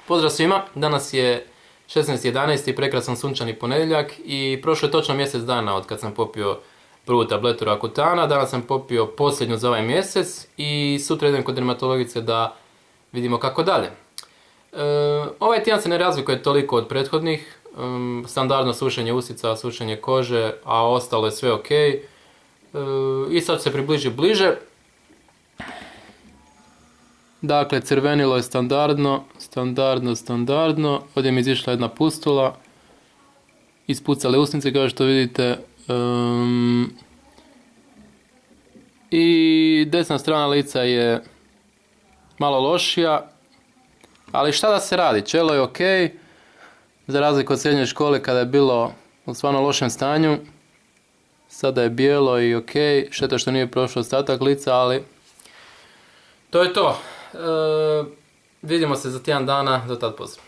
Pozdrav svima, danas je 16.11. prekrasan sunčani ponedjeljak i prošlo je točno mjesec dana od kad sam popio prvu tabletu Rakutana. Danas sam popio posljednju za ovaj mjesec i sutra idem kod dermatologice da vidimo kako dalje. Ovaj tjedan se ne razlikuje toliko od prethodnih, standardno sušenje usica, sušenje kože, a ostalo je sve ok. I sad se približi bliže. Dakle, crvenilo je standardno, ovdje mi je izišla jedna pustula, ispucale usnice kao što vidite, i desna strana lica je malo lošija, ali šta da se radi, čelo je ok, za razliku od srednje škole kada je bilo u stvarno lošem stanju, sada je bijelo i ok, šteta što nije prošlo ostatak lica, ali to je to. Vidimo se za tjedan dana, do tad pozdrav.